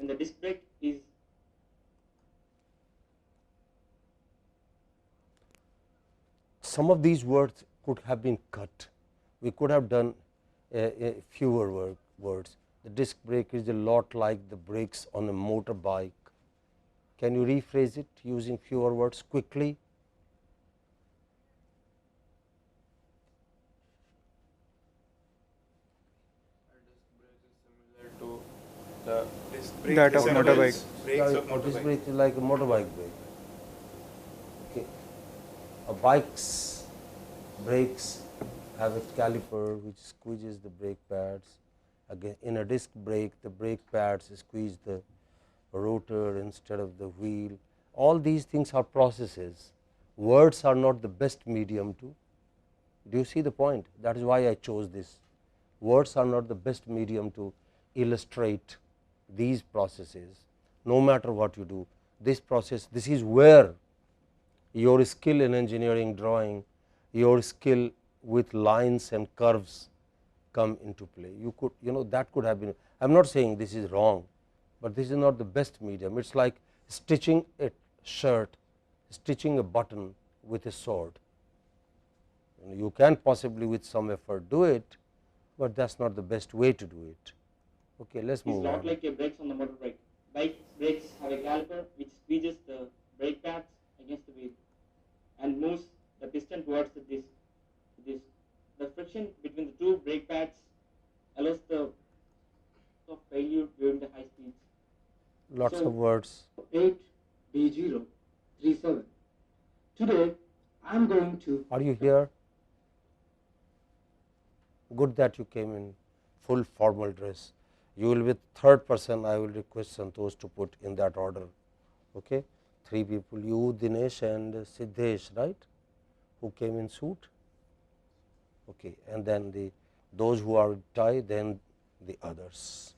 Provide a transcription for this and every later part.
when the disc brake is some of these words could have been cut. We could have done fewer words. The disc brake is a lot like the brakes on a motorbike. Can you rephrase it using fewer words quickly? The That of motorbike. brakes of Disc motorbike. brake is like a motorbike brake. Okay. A bike's brakes have a caliper which squeezes the brake pads. Again, in a disc brake, the brake pads squeeze the rotor instead of the wheel. All these things are processes. Words are not the best medium to. Do you see the point? That is why I chose this. Words are not the best medium to illustrate these processes. No matter what you do, this process, this is where your skill in engineering drawing, your skill with lines and curves come into play. You could, that could have been, I am not saying this is wrong, but this is not the best medium. It is like stitching a shirt, stitching a button with a sword. You can possibly with some effort do it, but that is not the best way to do it. Okay, let us is move not on. like a brakes on the motorbike. Bike brakes have a caliper which squeezes the brake pads against the wheel and moves the piston towards the disc. The friction between the two brake pads allows the of failure during the high speeds. Lots So, of words. 8B037. Today, I am going to. Are you here? Good that you came in full formal dress. You will be third person. I will request Santosh to put in that order. Okay, 3 people, you, Dinesh, and Siddhesh, right? Who came in suit. Okay, and then those who are tie, then the others,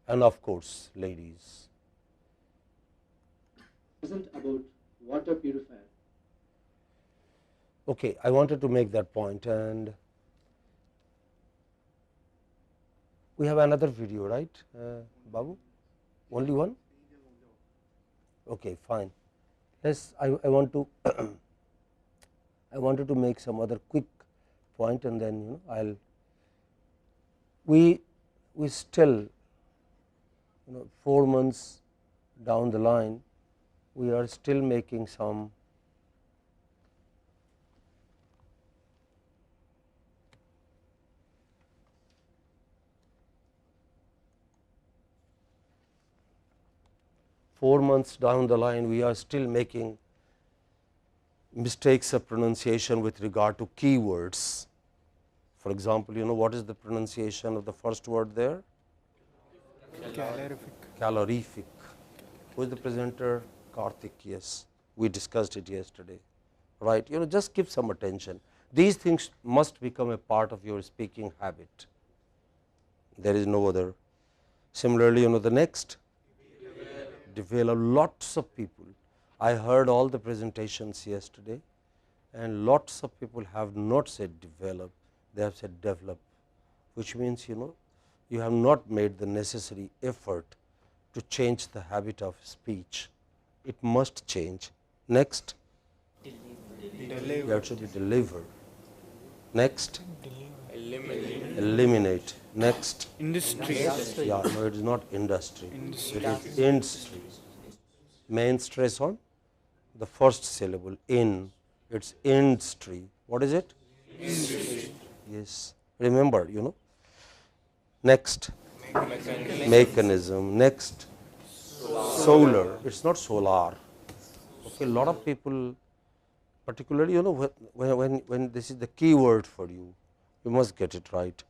and of course, ladies. Isn't about water purifier. Okay, I wanted to make that point, and we have another video, right, Babu? Only one? Okay, fine. Yes, I want to I wanted to make some other quick point, and then I'll we still 4 months down the line, we are still making some down the line, we are still making mistakes of pronunciation with regard to keywords. For example, what is the pronunciation of the first word there? Calorific. Calorific. Who is the presenter? Karthik. Yes, we discussed it yesterday, right? Just give some attention. These things must become a part of your speaking habit. There is no other. Similarly, the next, develop. Lots of people, I heard all the presentations yesterday, and lots of people have not said develop, they have said develop, which means you have not made the necessary effort to change the habit of speech. It must change. Next, that should be deliver. Next, eliminate. Next, Industry. yeah, no, it is not industry. It is industry. Main stress on the first syllable, in. It's industry. What is it? Industry. Yes. Remember, Next, mechanism. Next, solar. It's not solar. Okay, a lot of people, particularly, when this is the key word for you, you must get it right.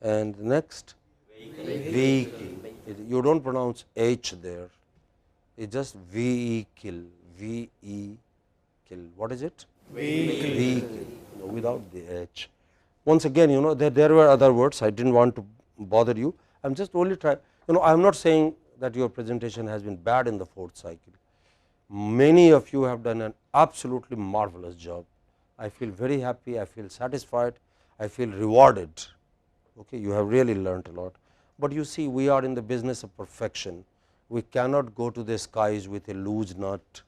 And next, vehicle. You don't pronounce H there. It's just vehicle. V-E-kill. What is it? Vehicle. Without the H. Once again, there were other words. I didn't want to bother you. I'm just only trying. I'm not saying that your presentation has been bad in the 4th cycle. Many of you have done an absolutely marvelous job. I feel very happy. I feel satisfied. I feel rewarded. Okay, you have really learnt a lot. But you see, we are in the business of perfection. We cannot go to the skies with a loose nut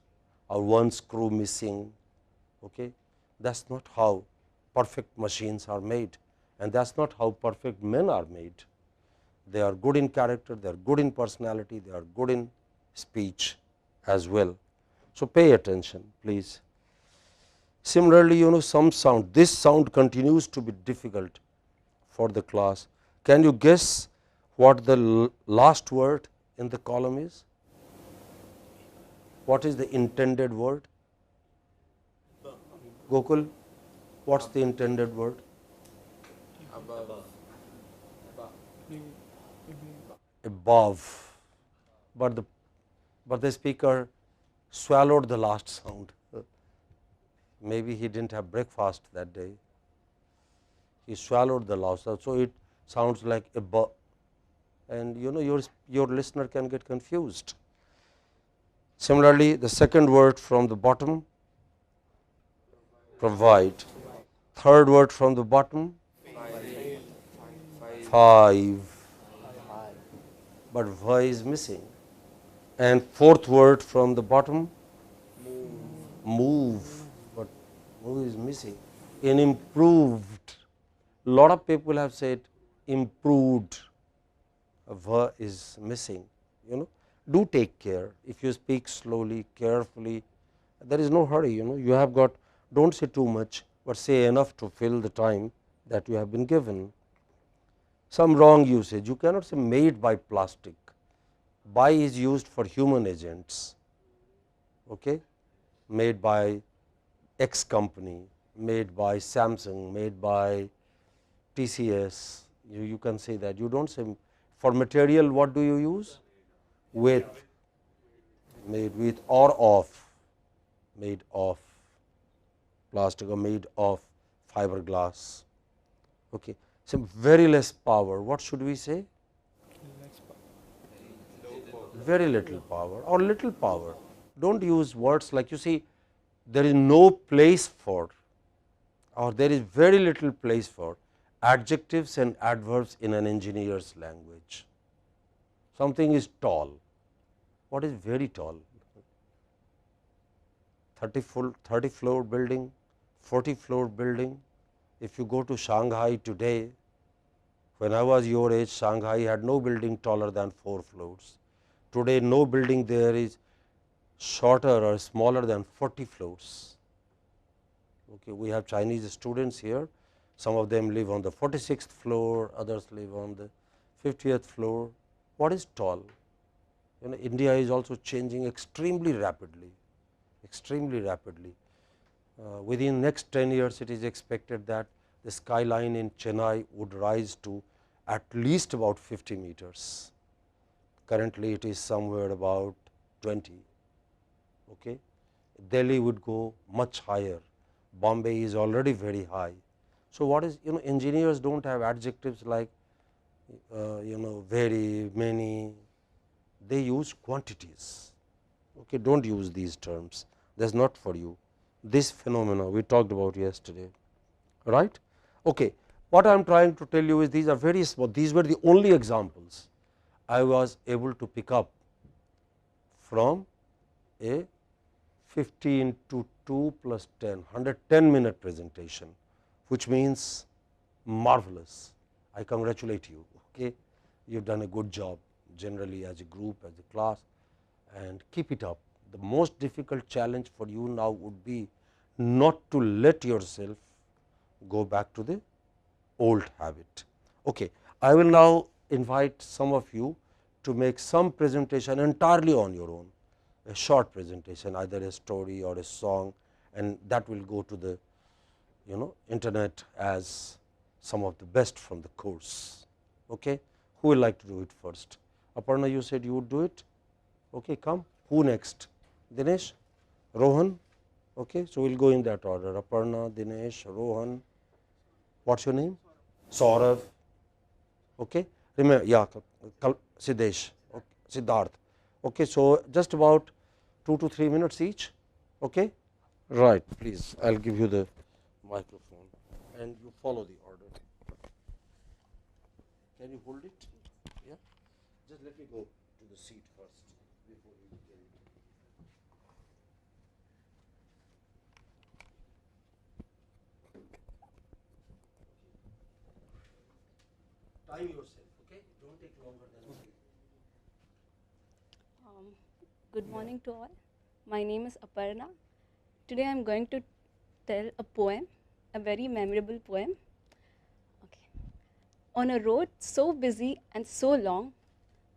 or one screw missing. Okay? That is not how perfect machines are made, and that is not how perfect men are made. They are good in character, they are good in personality, they are good in speech as well. So, pay attention please. Similarly, some sound, this sound continues to be difficult for the class. Can you guess what the last word in the column is? What is the intended word? Gokul, what is the intended word? Above. But the speaker swallowed the last sound. Maybe he did not have breakfast that day. He swallowed the last sound. So, it sounds like above, and your listener can get confused. Similarly, the second word from the bottom, provide. Third word from the bottom, five, but V is missing. And fourth word from the bottom, move, but move is missing. In improved, lot of people have said improved, V is missing. Do take care. If you speak slowly, carefully, there is no hurry. You have got, do not say too much, but say enough to fill the time that you have been given. Some wrong usage, you cannot say made by plastic. By is used for human agents, okay? Made by X company, made by Samsung, made by TCS, you can say that. You do not say for material, what do you use? With, made with, or of, made of plastic or made of fiberglass. Okay. So, very less power, what should we say? Very little power or little power. Do not use words like, you see, there is no place for, or there is very little place for adjectives and adverbs in an engineer's language. Something is tall. What is very tall? 30 floor building, 40 floor building. If you go to Shanghai today, when I was your age, Shanghai had no building taller than 4 floors. Today, no building there is shorter or smaller than 40 floors. Okay, we have Chinese students here. Some of them live on the 46th floor, others live on the 50th floor. What is tall? India is also changing extremely rapidly, extremely rapidly. Within next 10 years, it is expected that the skyline in Chennai would rise to at least about 50 meters. Currently, it is somewhere about 20. Okay. Delhi would go much higher. Bombay is already very high. So, what is, engineers do not have adjectives like very, many. They use quantities. Okay. Do not use these terms. That is not for you. This phenomena we talked about yesterday, right? Okay. What I am trying to tell you is these are very small. These were the only examples I was able to pick up from a 15 to 2 plus 10, 110-minute presentation, which means marvelous. I congratulate you. Okay. You have done a good job generally as a group, as a class, and keep it up. The most difficult challenge for you now would be not to let yourself go back to the old habit. Okay. I will now invite some of you to make some presentation entirely on your own, a short presentation, either a story or a song, and that will go to the internet as some of the best from the course. Okay. Who will like to do it first? Aparna, you said you would do it. Okay, come. Who next? Dinesh, Rohan. Okay, so we will go in that order. Aparna, Dinesh, Rohan. What's your name? Saurav. Okay. Remember, yeah, Siddesh, okay. Siddharth. Okay, so just about 2 to 3 minutes each. Okay. Right. Please, I will give you the microphone and you follow the order. Can you hold it? Yeah. Just let me go to the seat first. Good morning to all. My name is Aparna. Today I'm going to tell a poem, a very memorable poem. Okay. On a road so busy and so long,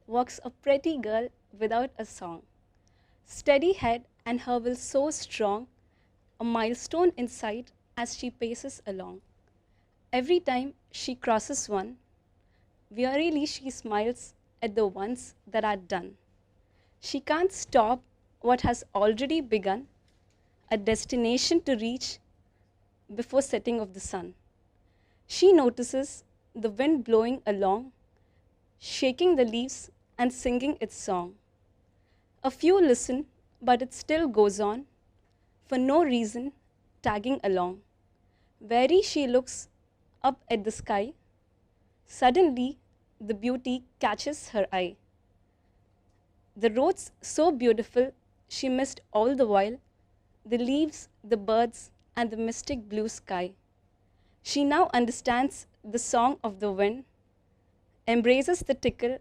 walks a pretty girl without a song. Steady head and her will so strong, a milestone in sight as she paces along. Every time she crosses one, wearily she smiles at the ones that are done. She can't stop what has already begun, a destination to reach before setting of the sun. She notices the wind blowing along, shaking the leaves and singing its song. A few listen, but it still goes on, for no reason, tagging along. Wary she looks up at the sky. Suddenly, the beauty catches her eye. The road's so beautiful, she missed all the while the leaves, the birds, and the mystic blue sky. She now understands the song of the wind, embraces the tickle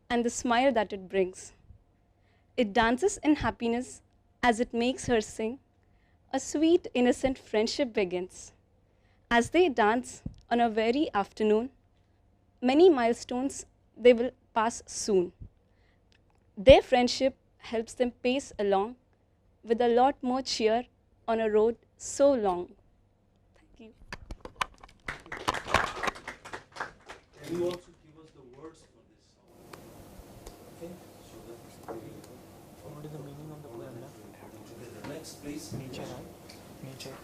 and the smile that it brings. It dances in happiness as it makes her sing. A sweet, innocent friendship begins. As they dance on a very afternoon, many milestones they will pass soon. Their friendship helps them pace along with a lot more cheer on a road so long. Thank you. Can you also give us the words for this song? Okay, so that What is the meaning of the poem? together. Next, please. Nature, right? Nature.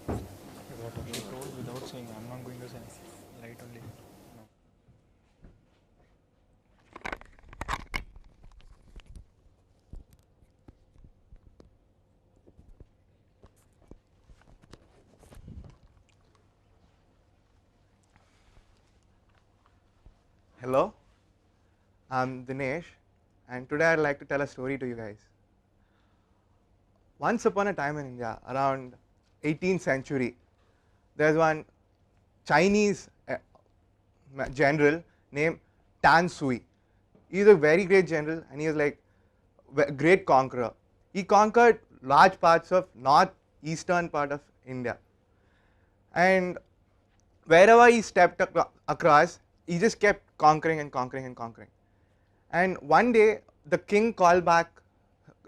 What she told without saying, I'm not going to say. Light only. No. Hello, I'm Dinesh, and today I'd like to tell a story to you guys. Once upon a time in India, around 18th century, there's one Chinese general named Tan Sui. He's a very great general, and he is like a great conqueror. He conquered large parts of northeastern part of India, and wherever he stepped across, he just kept conquering and conquering and conquering. And one day, the king called back,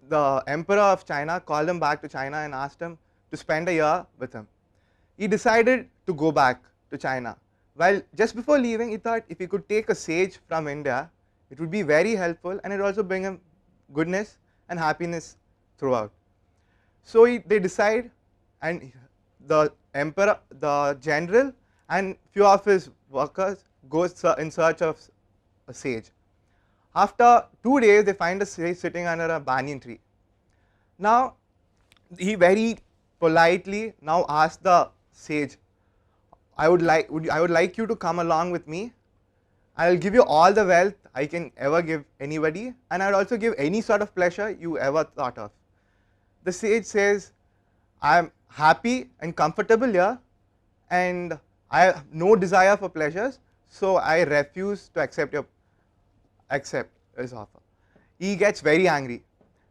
the emperor of China called him back to China and asked him to spend a year with him. He decided to go back to China. Well, just before leaving, he thought if he could take a sage from India, it would be very helpful and it would also bring him goodness and happiness throughout. So they decide, and the emperor, the general, and few of his workers goes in search of a sage. After 2 days, they find a sage sitting under a banyan tree. Now, he very politely now asks the sage, I would like you to come along with me. I will give you all the wealth I can ever give anybody, and I will also give any sort of pleasure you ever thought of. The sage says, I am happy and comfortable here, and I have no desire for pleasures, so I refuse to accept his offer. He gets very angry,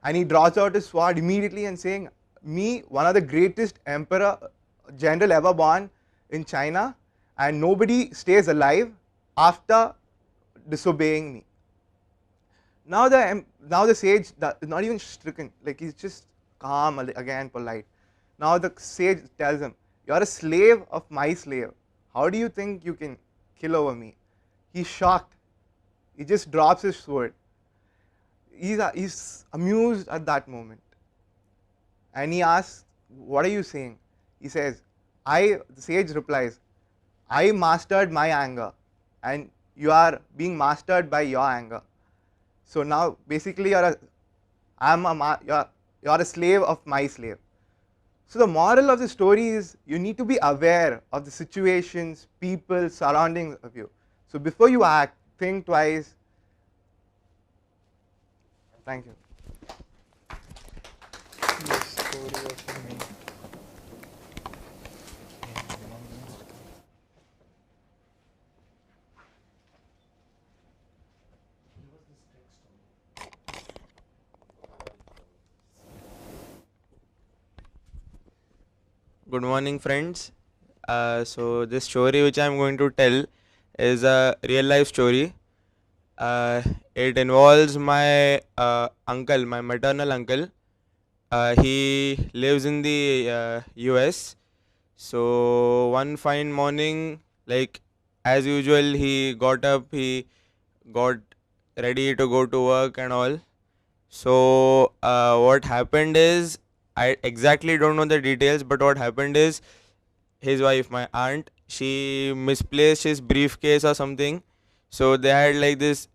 and he draws out his sword immediately and saying, me, one of the greatest emperor general ever born in China, and nobody stays alive after disobeying me. Now the sage is not even stricken, like he's just calm, again polite. Now the sage tells him, you are a slave of my slave. How do you think you can kill over me? He's shocked. He just drops his sword. He's amused at that moment. And he asks, what are you saying? He says, the sage replies, I mastered my anger and you are being mastered by your anger. So now basically you're a slave of my slave. So the moral of the story is you need to be aware of the situations, people, surroundings of you. So before you act, think twice. Thank you. This story was for me. good morning, friends. So this story which I am going to tell is a real life story. It involves my uncle, my maternal uncle. He lives in the US. So one fine morning, like as usual, he got up, he got ready to go to work and all. So what happened is, I exactly don't know the details, but what happened is his wife, my aunt, she misplaced his briefcase or something. So they had like this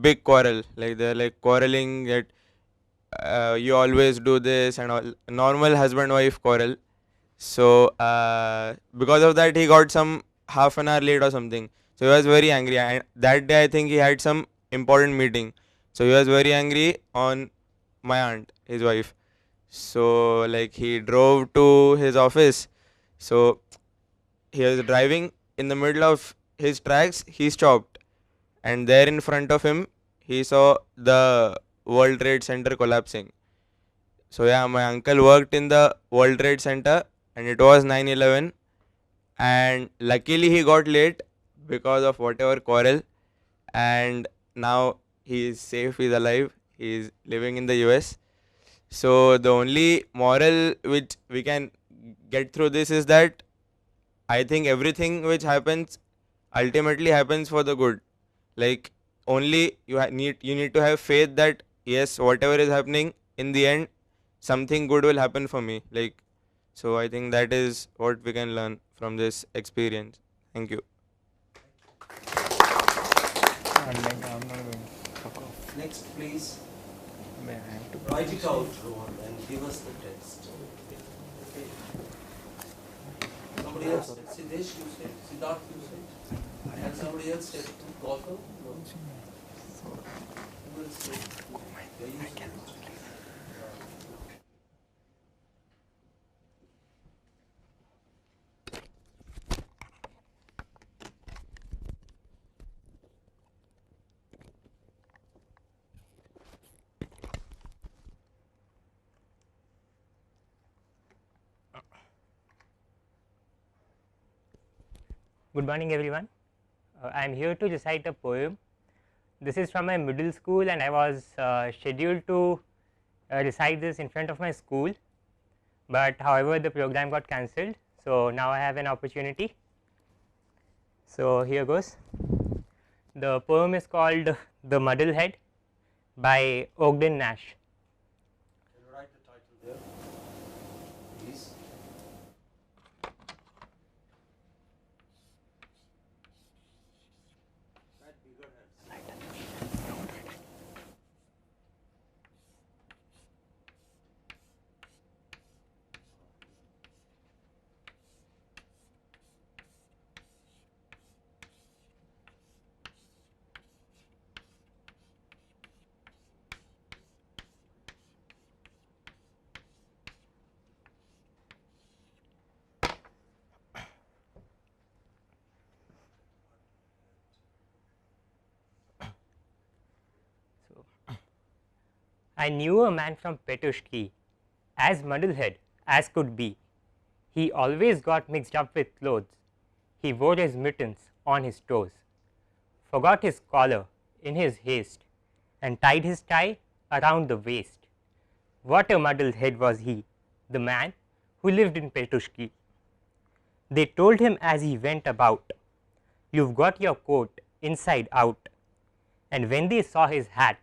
big quarrel, like they're like quarreling that you always do this and all, normal husband wife quarrel. So because of that, he got some half an hour late or something. So he was very angry. And that day, I think he had some important meeting. So he was very angry on my aunt, his wife. So like he drove to his office. So he was driving in the middle of his tracks. He stopped, and there in front of him, he saw the World Trade Center collapsing. So yeah, my uncle worked in the World Trade Center, and it was 9/11. And luckily he got late because of whatever quarrel, and now he is safe, he's alive, he is living in the US. So the only moral which we can get through this is that I think everything which happens ultimately happens for the good. Like only you need to have faith that yes, whatever is happening in the end, something good will happen for me. Like, so I think that is what we can learn from this experience. Thank you. I'm not going. Fuck off. Next, please May I have to write it out, Rohan, and give us the text. Somebody else? Siddesh, you said. Siddharth, you said. And somebody else said. Gautam? No. Who else said? Yeah, you said. Good morning, everyone. I am here to recite a poem. This is from my middle school, and I was scheduled to recite this in front of my school, but however the program got cancelled, so now I have an opportunity. So here goes. The poem is called The Muddlehead by Ogden Nash. Can you write the title there? Please. I knew a man from Petushki, as muddlehead as could be. He always got mixed up with clothes. He wore his mittens on his toes, forgot his collar in his haste, and tied his tie around the waist. What a muddlehead was he, the man who lived in Petushki. They told him as he went about, "You've got your coat inside out." And when they saw his hat,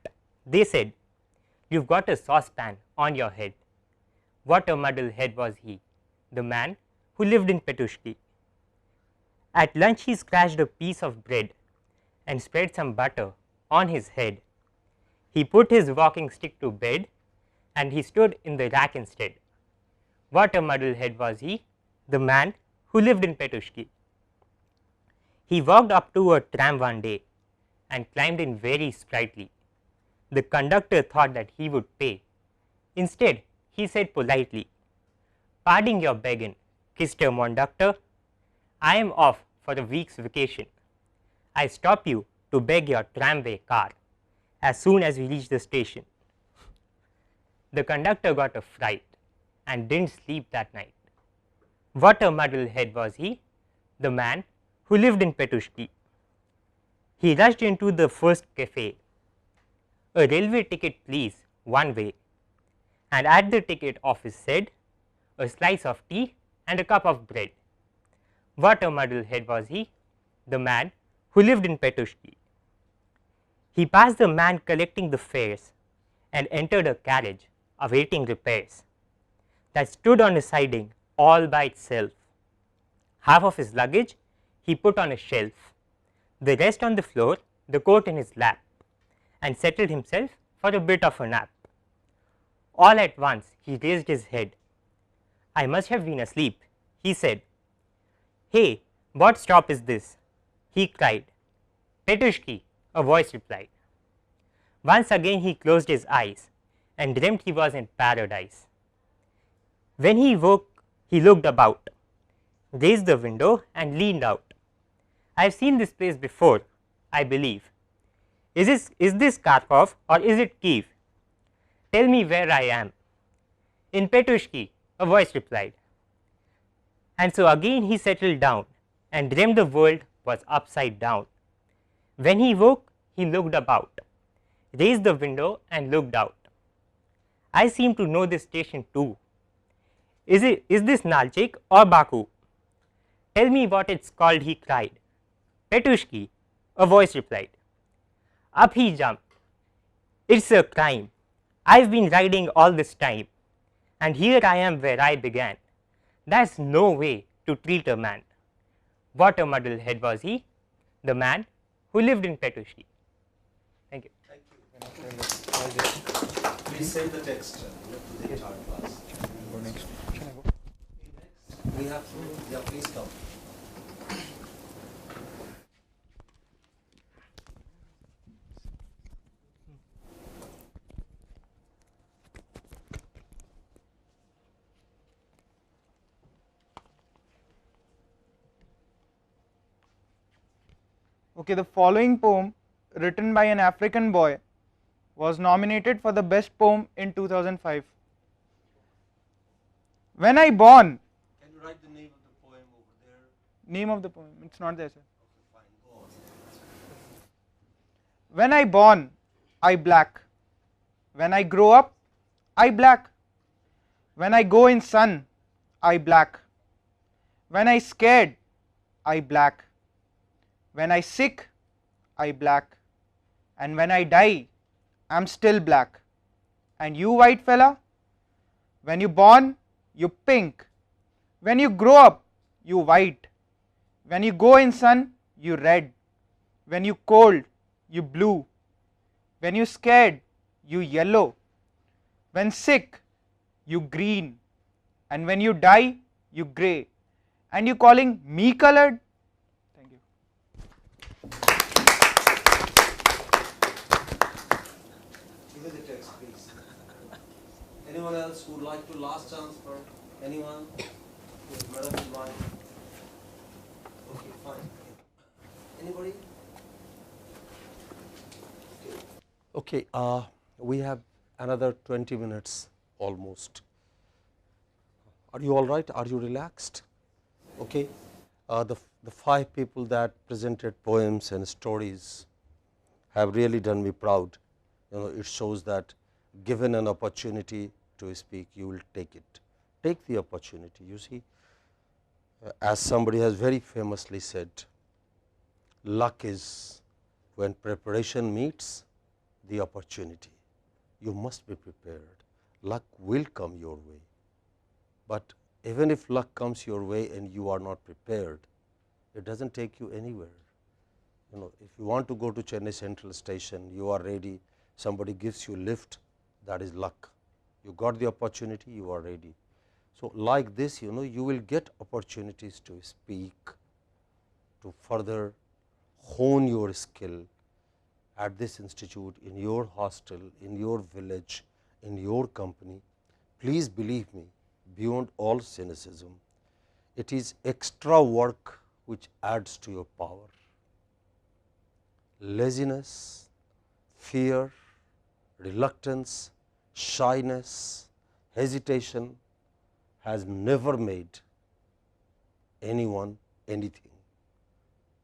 they said, "You've got a saucepan on your head." What a muddlehead was he, the man who lived in Petushki. At lunch he scratched a piece of bread and spread some butter on his head. He put his walking stick to bed, and he stood in the rack instead. What a muddlehead was he, the man who lived in Petushki. He walked up to a tram one day and climbed in very sprightly. The conductor thought that he would pay. Instead, he said politely, "Pardon your begging, Mr. Conductor. I am off for a week's vacation. I stop you to beg your tramway car as soon as we reach the station." The conductor got a fright and didn't sleep that night. What a muddlehead was he, the man who lived in Petushki. He rushed into the first cafe. A railway ticket please, one way, and at the ticket office said, a slice of tea and a cup of bread. What a muddlehead was he, the man who lived in Petushki. He passed the man collecting the fares and entered a carriage awaiting repairs that stood on a siding all by itself. Half of his luggage he put on a shelf, the rest on the floor, the coat in his lap, and settled himself for a bit of a nap. All at once he raised his head. I must have been asleep, he said. Hey, what stop is this? He cried. Petushki, a voice replied. Once again he closed his eyes and dreamt he was in paradise. When he woke, he looked about, raised the window and leaned out. I have seen this place before, I believe. Is this Kharkov or is it Kiev? Tell me where I am. In Petushki, a voice replied. And so again he settled down and dreamed the world was upside down. When he woke, he looked about, raised the window and looked out. I seem to know this station too. Is this Nalchik or Baku? Tell me what it's called, he cried. Petushki, a voice replied. Up he jumped. It's a crime. I've been riding all this time, and here I am where I began. That's no way to treat a man. What a muddlehead was he, the man who lived in Petushki. Thank you. Please send the text to the entire class. Go next. Shall I go? We have yeah, please come. Okay, the following poem, written by an African boy, was nominated for the best poem in 2005. When I born. Can you write the name of the poem over there? Name of the poem, it's not there, sir. Okay, fine, go on. When I born, I black. When I grow up, I black. When I go in sun, I black. When I scared, I black. When I sick, I black. And when I die, I'm still black. And you white fella, when you born, you pink. When you grow up, you white. When you go in sun, you red. When you cold, you blue. When you scared, you yellow. When sick, you green. And when you die, you grey. And you calling me colored? Thank you. Give me the text, please. Anyone else who would like to last chance for anyone? Yes, madam is mine. Okay, fine. Anybody? Okay, we have another 20 minutes almost. Are you all right? Are you relaxed? Okay. The 5 people that presented poems and stories have really done me proud. You know, it shows that given an opportunity to speak, you will take it. Take the opportunity. You see, as somebody has very famously said, luck is when preparation meets the opportunity. You must be prepared. Luck will come your way. But even if luck comes your way and you are not prepared, it does not take you anywhere. You know, if you want to go to Chennai Central Station, you are ready, somebody gives you a lift, that is luck. You got the opportunity, you are ready. So, like this, you know, you will get opportunities to speak, to further hone your skill at this institute, in your hostel, in your village, in your company. Please believe me, beyond all cynicism, it is extra work which adds to your power. Laziness, fear, reluctance, shyness, hesitation has never made anyone anything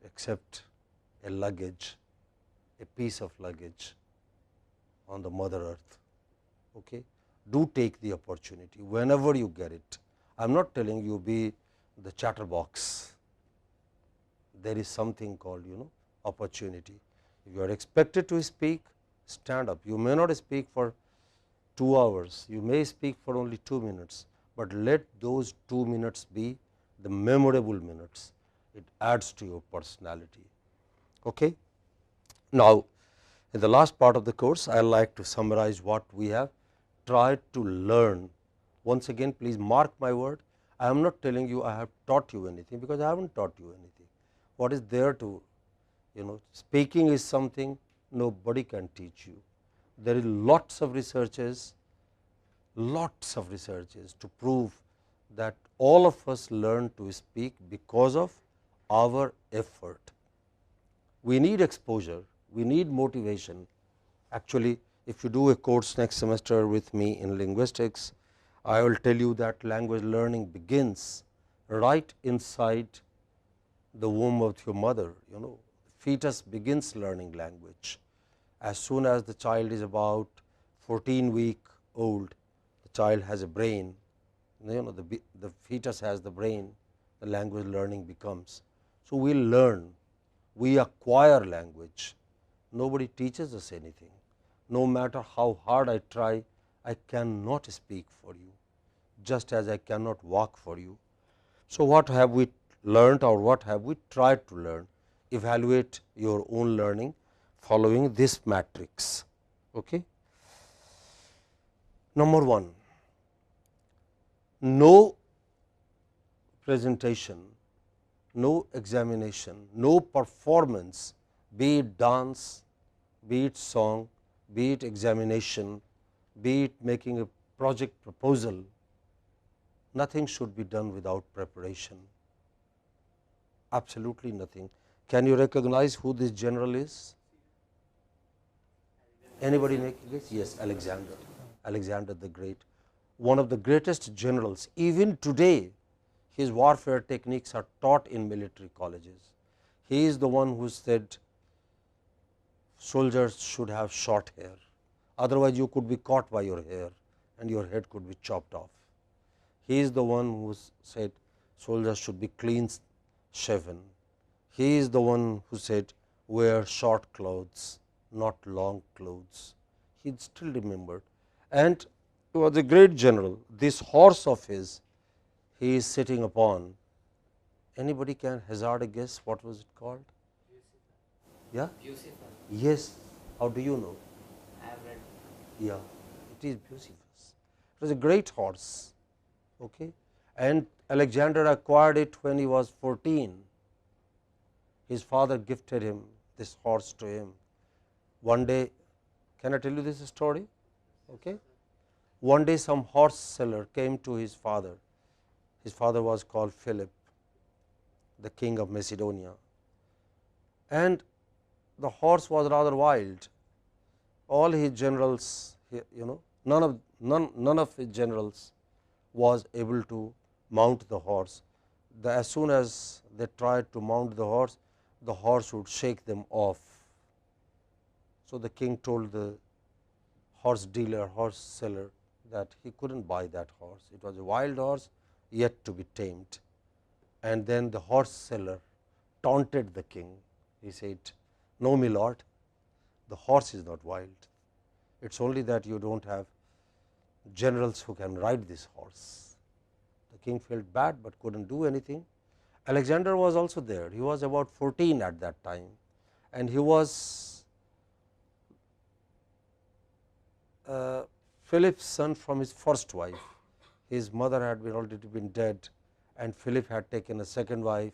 except a luggage, a piece of luggage on the mother earth. Okay? Do take the opportunity whenever you get it. I am not telling you be the chatterbox. There is something called opportunity. If you are expected to speak, stand up. You may not speak for 2 hours, you may speak for only 2 minutes, but let those 2 minutes be the memorable minutes. It adds to your personality. Okay? Now, in the last part of the course, I would like to summarize what we have tried to learn. Once again, please mark my word, I am not telling you I have taught you anything, because I have not taught you anything. What is there to, speaking is something nobody can teach you. There is lots of researches to prove that all of us learn to speak because of our effort. We need exposure, we need motivation. Actually, if you do a course next semester with me in linguistics, I will tell you that language learning begins right inside the womb of your mother. Fetus begins learning language. As soon as the child is about 14-week old, the child has a brain, the fetus has the brain, the language learning becomes. So, we learn, we acquire language, nobody teaches us anything. No matter how hard I try, I cannot speak for you, just as I cannot walk for you. So, what have we learned, or what have we tried to learn? Evaluate your own learning following this matrix. Okay. Number 1, no presentation, no examination, no performance, be it dance, be it song, be it examination, be it making a project proposal, nothing should be done without preparation, absolutely nothing. Can you recognize who this general is? Anybody make a guess? Yes, Alexander the Great, one of the greatest generals. Even today, his warfare techniques are taught in military colleges. He is the one who said soldiers should have short hair, otherwise you could be caught by your hair and your head could be chopped off. He is the one who said soldiers should be clean shaven. He is the one who said wear short clothes, not long clothes. He is still remembered, and he was a great general. This horse of his, he is sitting upon. Anybody can hazard a guess what was it called? Yeah? Yes. How do you know? I have read. Yeah, it is Bucephalus. It was a great horse. Okay. And Alexander acquired it when he was 14. His father gifted him this horse to him. One day, can I tell you this story? Okay. One day some horse seller came to his father. His father was called Philip, the king of Macedonia, and the horse was rather wild. All his generals, none of his generals was able to mount the horse. As soon as they tried to mount the horse would shake them off. So, the king told the horse dealer, horse seller, that he could not buy that horse. It was a wild horse yet to be tamed. And then the horse seller taunted the king. He said, no, my lord, the horse is not wild. It is only that you do not have generals who can ride this horse. The king felt bad, but could not do anything. Alexander was also there. He was about 14 at that time, and he was Philip's son from his first wife. His mother had already been dead, and Philip had taken a second wife,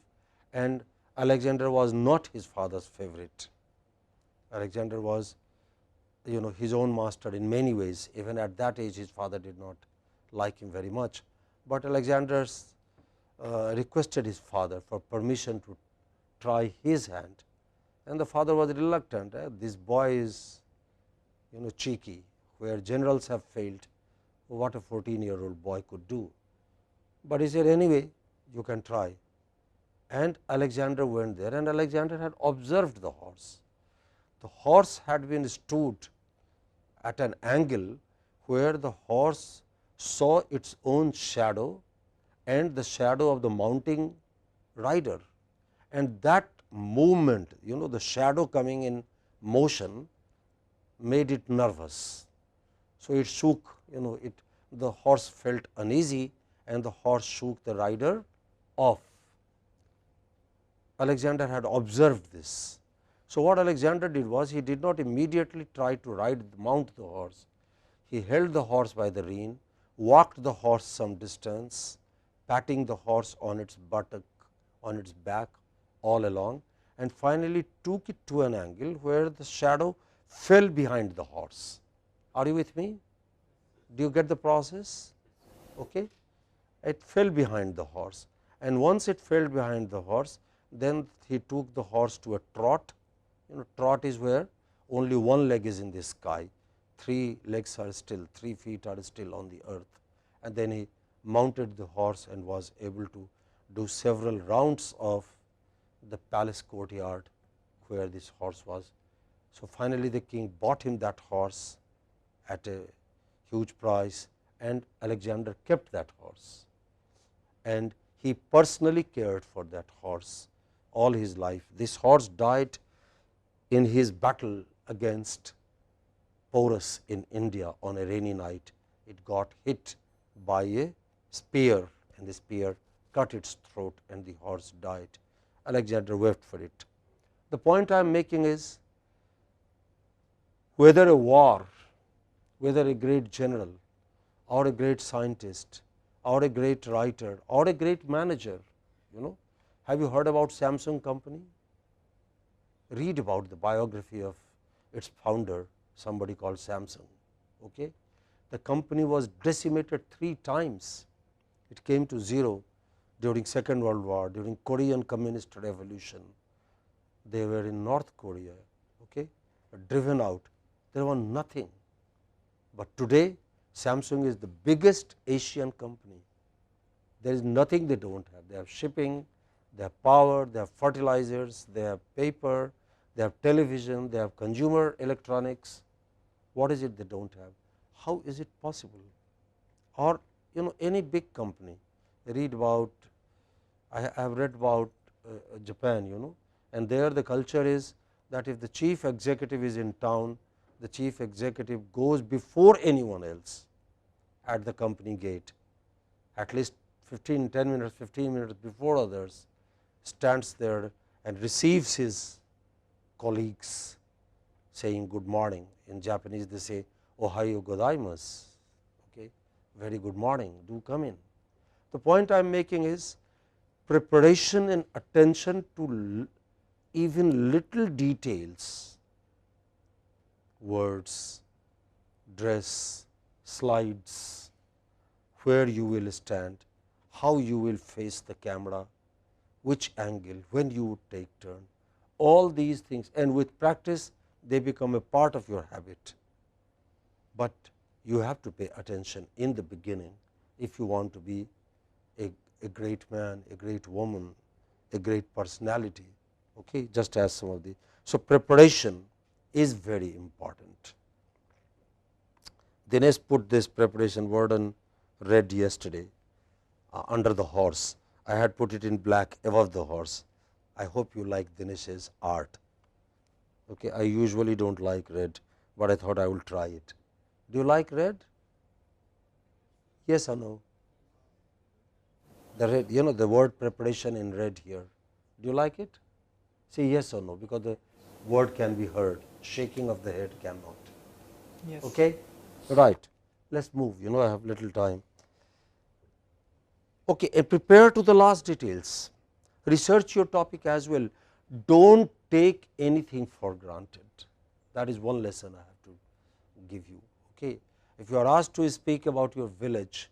and Alexander was not his father's favorite. Alexander was his own master in many ways. Even at that age his father did not like him very much, but Alexander requested his father for permission to try his hand, and the father was reluctant. This boy is cheeky, where generals have failed, what a 14-year-old boy could do. But he said, anyway, you can try. and Alexander went there, and Alexander had observed the horse. The horse had been stood at an angle where the horse saw its own shadow and the shadow of the mounting rider, and that movement, the shadow coming in motion made it nervous. So, it shook, the horse felt uneasy and the horse shook the rider off. Alexander had observed this. So, what Alexander did was, he did not immediately try to mount the horse. He held the horse by the rein, walked the horse some distance, patting the horse on its buttock, on its back all along, and finally took it to an angle where the shadow fell behind the horse. Are you with me? Do you get the process? Okay. It fell behind the horse, and once it fell behind the horse, then he took the horse to a trot. Trot is where only one leg is in the sky, 3 legs are still, 3 feet are still on the earth, and then he mounted the horse and was able to do several rounds of the palace courtyard where this horse was. So, finally, the king bought him that horse at a huge price, and Alexander kept that horse, and he personally cared for that horse all his life. This horse died in his battle against Porus in India on a rainy night. It got hit by a spear, and the spear cut its throat and the horse died. Alexander wept for it. The point I am making is, whether a war, whether a great general or a great scientist or a great writer or a great manager, have you heard about Samsung company? Read about the biography of its founder, somebody called Samsung. Okay? The company was decimated 3 times. It came to 0 during Second World War, during Korean Communist Revolution. They were in North Korea, okay, driven out. There was nothing. But today, Samsung is the biggest Asian company. There is nothing they do not have. They have shipping, they have power, they have fertilizers, they have paper, they have television, they have consumer electronics. What is it they do not have? How is it possible? Or any big company, read about, I have read about Japan, and there the culture is that if the chief executive is in town, the chief executive goes before anyone else at the company gate, at least 15 minutes before others, stands there and receives his colleagues saying good morning. In Japanese they say ohayo godaimasu, okay, very good morning, do come in. The point I am making is preparation and attention to even little details, words, dress, slides, where you will stand, how you will face the camera, which angle, when you would take turn, all these things, and with practice they become a part of your habit. But you have to pay attention in the beginning if you want to be a great man, a great woman, a great personality, okay, just as some of the. So, preparation is very important. Dinesh put this preparation word on red yesterday under the horse. I had put it in black above the horse. I hope you like Dinesh's art. Okay, I usually do not like red, but I thought I will try it. Do you like red? Yes or no? The red, the word preparation in red here. Do you like it? Say yes or no, because the word can be heard. Shaking of the head cannot. Yes. Okay, right. Let's move. I have little time. Okay, and prepare to the last details. Research your topic as well. Don't take anything for granted. That is one lesson I have to give you. Okay, if you are asked to speak about your village,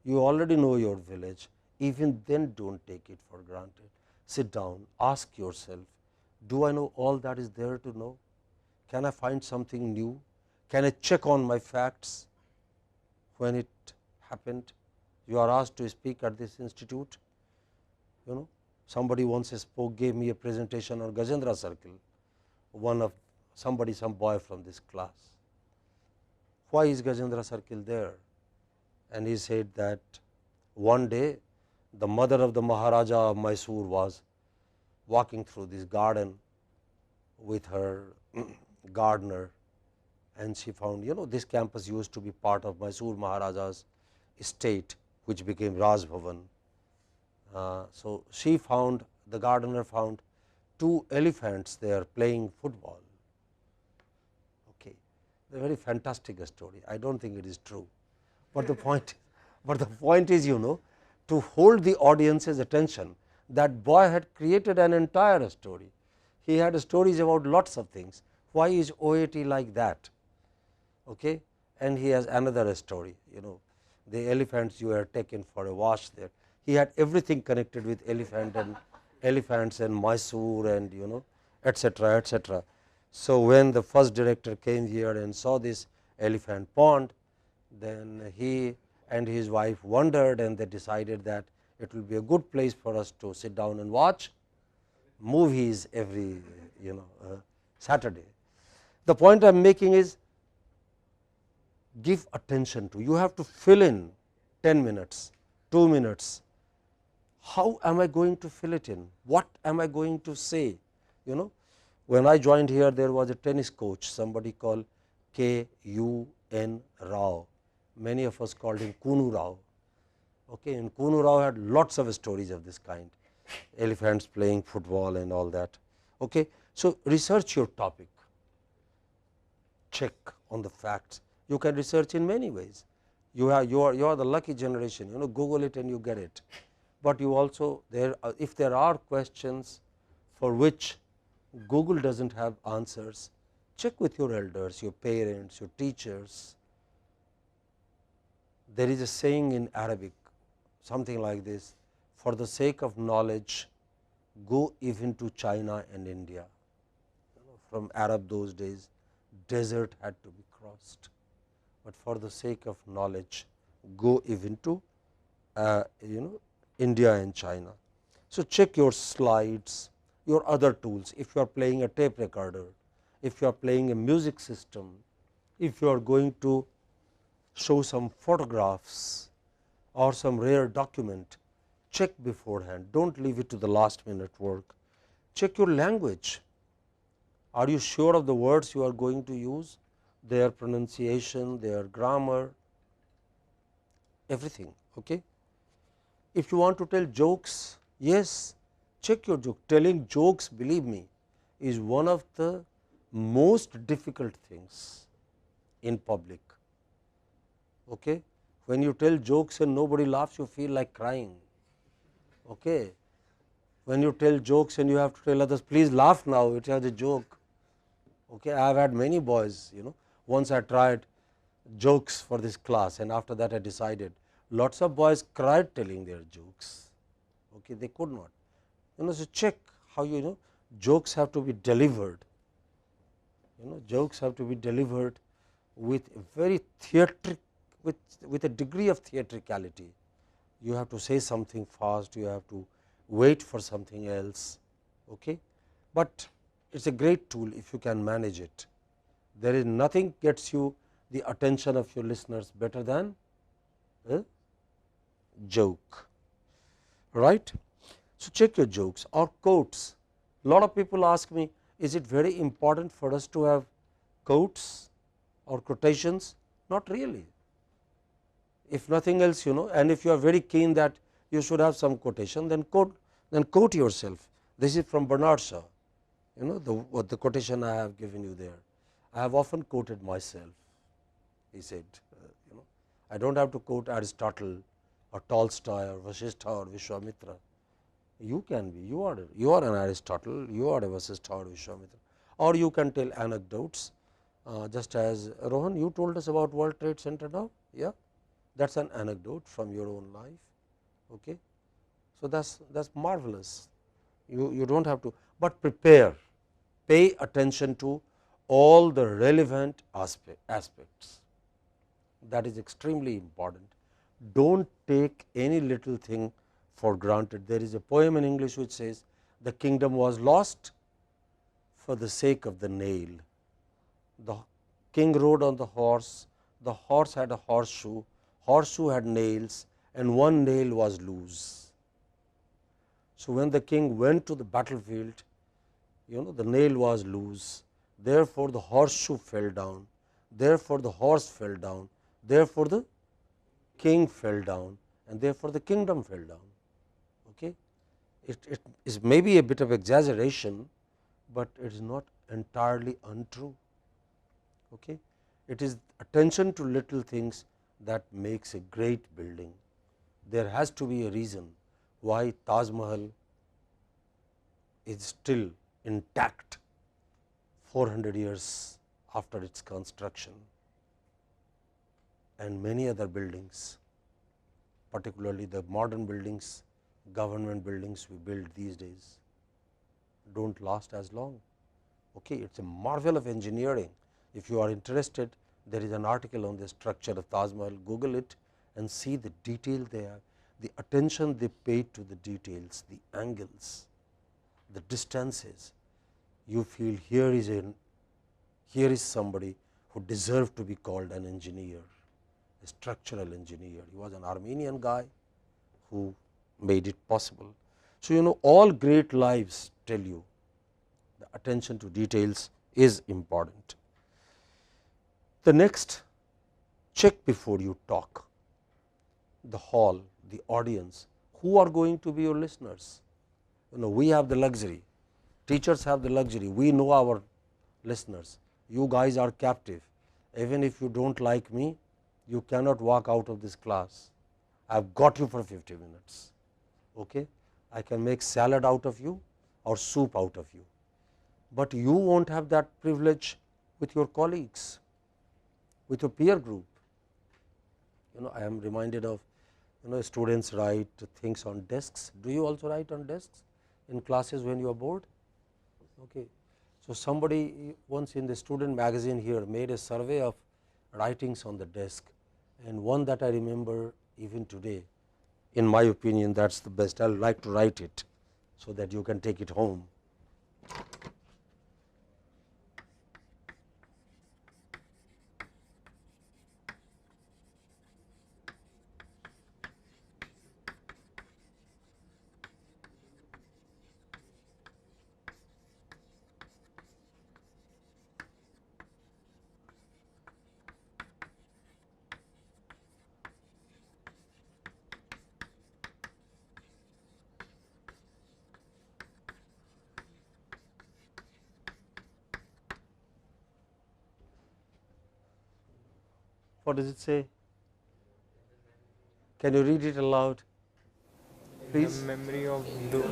you already know your village. Even then, don't take it for granted. Sit down, ask yourself, do I know all that is there to know? Can I find something new? Can I check on my facts when it happened? You are asked to speak at this institute, Somebody once gave me a presentation on Gajendra circle, some boy from this class. Why is Gajendra circle there? And he said that one day the mother of the Maharaja of Mysore was walking through this garden with her gardener, and she found, this campus used to be part of Mysore Maharaja's estate, which became Raj Bhavan. So she found, the gardener found 2 elephants there playing football. Okay, a very fantastic story. I don't think it is true, but the point is, to hold the audience's attention, that boy had created an entire story. He had stories about lots of things. Why is OAT like that? Okay, and he has another story. The elephants you were taken for a wash there. He had everything connected with elephants and Mysore and etc., etc. So when the first director came here and saw this elephant pond, then he and his wife wondered, and they decided that it will be a good place for us to sit down and watch movies every Saturday. The point I am making is, give attention to, you have to fill in 10 minutes, 2 minutes. How am I going to fill it in? What am I going to say? When I joined here, there was a tennis coach, somebody called K.U.N. Rao. Many of us called him Kunu Rao. Okay, and Kunu Rao had lots of stories of this kind, elephants playing football and all that. Okay, so research your topic, check on the facts. You can research in many ways. You are the lucky generation. Google it and you get it. But you also if there are questions for which Google does not have answers, check with your elders, your parents, your teachers. There is a saying in Arabic, something like this: for the sake of knowledge, go even to China and India. From Arab those days, desert had to be crossed, but for the sake of knowledge, go even to India and China. So check your slides, your other tools. If you are playing a tape recorder, if you are playing a music system, if you are going to show some photographs or some rare document, check beforehand. Don't leave it to the last minute work. Check your language. Are you sure of the words you are going to use, their pronunciation, their grammar, everything. Okay. If you want to tell jokes, yes, check your joke. Telling jokes, believe me, is one of the most difficult things in public. Okay. When you tell jokes and nobody laughs, you feel like crying. Okay. When you tell jokes and you have to tell others, please laugh now, it is a joke. Okay. I have had many boys, once I tried jokes for this class, and after that I decided, lots of boys cried telling their jokes. Okay. They could not. So check how jokes have to be delivered. Jokes have to be delivered with a very with a degree of theatricality. You have to say something fast, you have to wait for something else. Okay. But it is a great tool if you can manage it. There is nothing gets you the attention of your listeners better than a joke, right. So check your jokes or quotes. A lot of people ask me, is it very important for us to have quotes or quotations? Not really. If nothing else, and if you are very keen that you should have some quotation, then quote yourself. This is from Bernard Shaw, the quotation I have given you there. I have often quoted myself. He said, I do not have to quote Aristotle or Tolstoy or Vasishtha or Vishwamitra. You can be, you are an Aristotle, you are a Vasishtha or Vishwamitra, or you can tell anecdotes, just as Rohan, you told us about World Trade Center now, yeah, that is an anecdote from your own life. Okay. So that is marvelous. You do not have to, but prepare, pay attention to all the relevant aspects. That is extremely important. Do not take any little thing for granted. There is a poem in English which says, the kingdom was lost for the sake of the nail. The king rode on the horse had a horseshoe had nails, and one nail was loose. So, when the king went to the battlefield, the nail was loose, therefore, the horseshoe fell down, therefore, the horse fell down, therefore, the king fell down, and therefore, the kingdom fell down. Okay. It is maybe a bit of exaggeration, but it is not entirely untrue. Okay. It is attention to little things that makes a great building. There has to be a reason why Taj Mahal is still intact 400 years after its construction, and many other buildings, particularly the modern buildings, government buildings we build these days, do not last as long. Okay. It is a marvel of engineering. If you are interested, there is an article on the structure of Taj Mahal. Google it and see the detail they have, the attention they paid to the details, the angles, the distances. You feel here is somebody who deserved to be called an engineer, a structural engineer. He was an Armenian guy who made it possible. So, all great lives tell you the attention to details is important. The next, check before you talk, the hall, the audience, who are going to be your listeners. We have the luxury, teachers have the luxury, we know our listeners, you guys are captive. Even if you do not like me, you cannot walk out of this class. I have got you for 50 minutes. Okay? I can make salad out of you or soup out of you, but you will not have that privilege with your colleagues, with your peer group. I am reminded of students write things on desks. Do you also write on desks in classes when you are bored? Okay. So, somebody once in the student magazine here made a survey of writings on the desk, and one that I remember even today, in my opinion, that is the best. I would like to write it so that you can take it home. What does it say? Can you read it aloud, please? The memory of those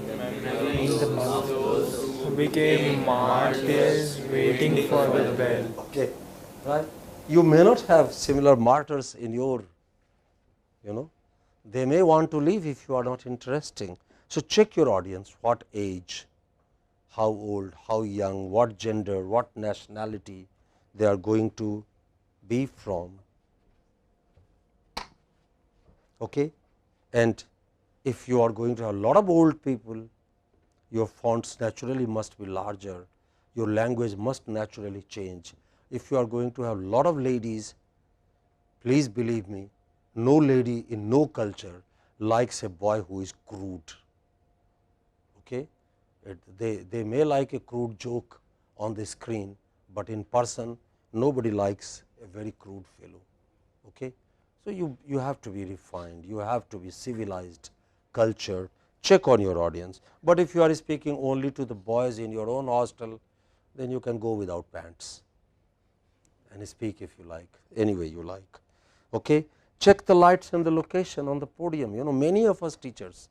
who became martyrs waiting for the bell. Okay, right. You may not have similar martyrs in your, they may want to leave if you are not interesting. So, check your audience, what age, how old, how young, what gender, what nationality they are going to be from. Okay. And if you are going to have a lot of old people, your fonts naturally must be larger, your language must naturally change. If you are going to have a lot of ladies, please believe me, no lady in no culture likes a boy who is crude. Okay. They may like a crude joke on the screen, but in person nobody likes a very crude fellow. Okay. So, you have to be refined, you have to be civilized, cultured, check on your audience. But if you are speaking only to the boys in your own hostel, then you can go without pants and speak if you like, any way you like. Okay. Check the lights and the location on the podium. Many of us teachers,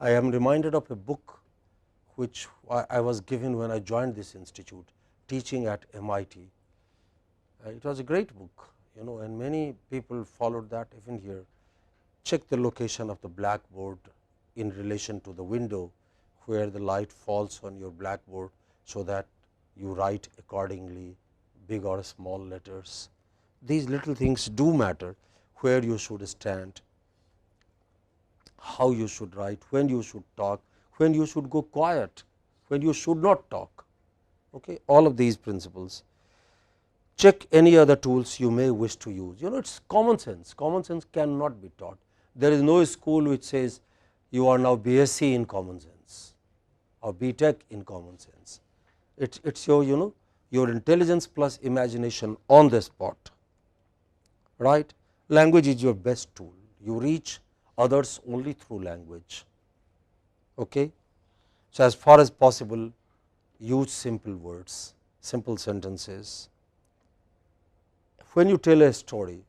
I am reminded of a book which I was given when I joined this institute, teaching at MIT. It was a great book. And many people followed that even here. Check the location of the blackboard in relation to the window where the light falls on your blackboard, so that you write accordingly, big or small letters. These little things do matter, where you should stand. how you should write, when you should talk, when you should go quiet, when you should not talk. Okay. All of these principles. Check any other tools you may wish to use. You know, it is common sense. Common sense cannot be taught. There is no school which says you are now BSc in common sense or BTech in common sense. It's your, you know, your intelligence plus imagination on the spot, right. Language is your best tool. You reach others only through language. Okay. So, as far as possible, use simple words, simple sentences. When you tell a story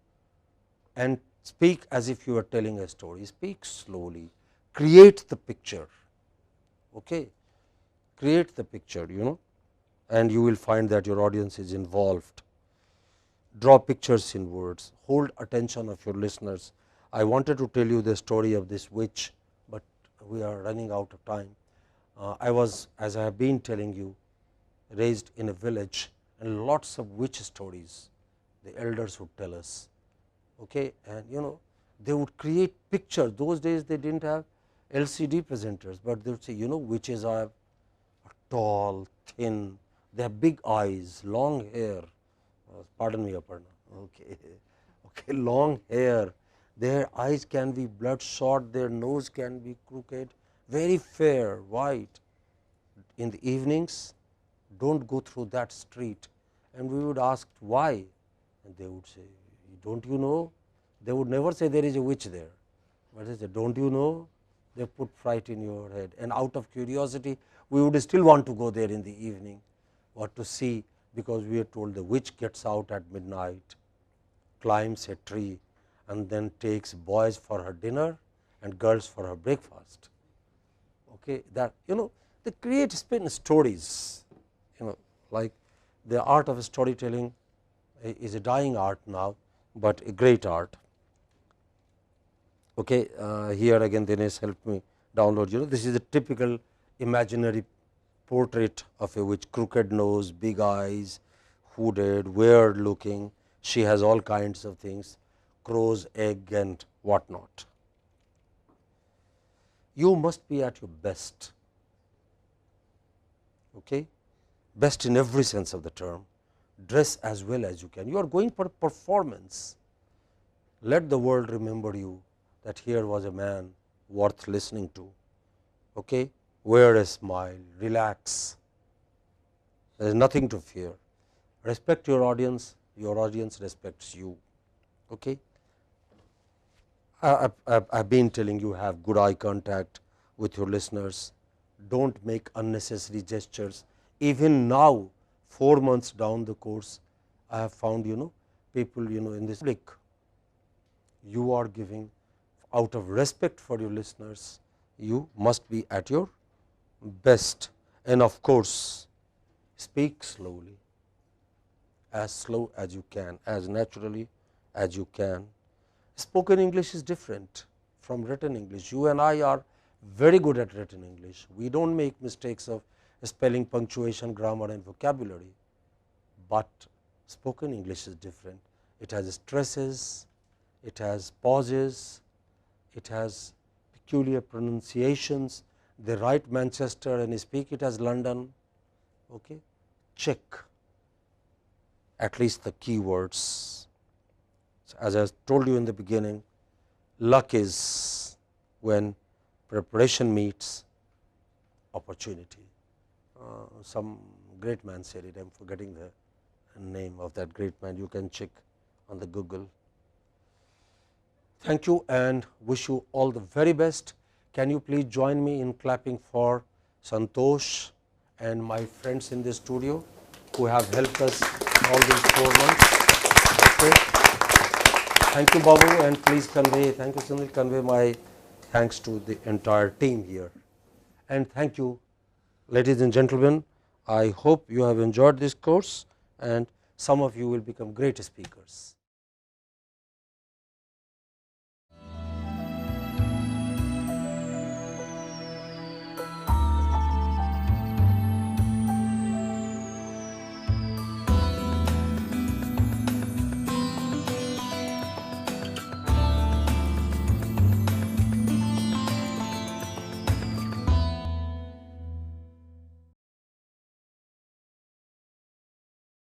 and speak as if you are telling a story, speak slowly, create the picture, okay. Create the picture, you know, and you will find that your audience is involved. Draw pictures in words, hold attention of your listeners. I wanted to tell you the story of this witch, but we are running out of time. I was, as I have been telling you, raised in a village, and lots of witch stories the elders would tell us, okay. And you know, they would create pictures. Those days they did not have LCD presenters, but they would say, you know, witches are tall, thin, they have big eyes, long hair, pardon me Aparna, okay, okay, long hair, their eyes can be bloodshot, their nose can be crooked, very fair, white. In the evenings, do not go through that street, and we would ask why, and they would say, don't you know? They would never say there is a witch there, but they say, don't you know? They put fright in your head, and out of curiosity we would still want to go there in the evening, what to see, because we are told the witch gets out at midnight, climbs a tree, and then takes boys for her dinner and girls for her breakfast. Okay, that, you know, they create spin stories, you know, like the art of storytelling is a dying art now, but a great art. Okay, here again Dinesh helped me download, you know, this is a typical imaginary portrait of a witch, crooked nose, big eyes, hooded, weird looking, she has all kinds of things, crow's egg and what not. You must be at your best, okay, best in every sense of the term, dress as well as you can. You are going for performance, let the world remember you that here was a man worth listening to, okay. Wear a smile, relax, there is nothing to fear, respect your audience respects you. Okay. I have been telling you, have good eye contact with your listeners, do not make unnecessary gestures. Even now 4 months down the course, I have found, you know, people, you know, in this public, you are giving out of respect for your listeners, you must be at your best, and of course, speak slowly, as slow as you can, as naturally as you can. Spoken English is different from written English. You and I are very good at written English. We do not make mistakes of spelling, punctuation, grammar and vocabulary, but spoken English is different. It has stresses, it has pauses, it has peculiar pronunciations. They write Manchester and speak it as London. Okay. Check at least the keywords. So, as I told you in the beginning, luck is when preparation meets opportunity. Some great man said it, I am forgetting the name of that great man, you can check on the Google. Thank you and wish you all the very best. Can you please join me in clapping for Santosh and my friends in the studio who have helped us all these 4 months. Okay. Thank you, Babu, and please convey, thank you, Sunil, convey my thanks to the entire team here. And thank you, ladies and gentlemen. I hope you have enjoyed this course and some of you will become great speakers.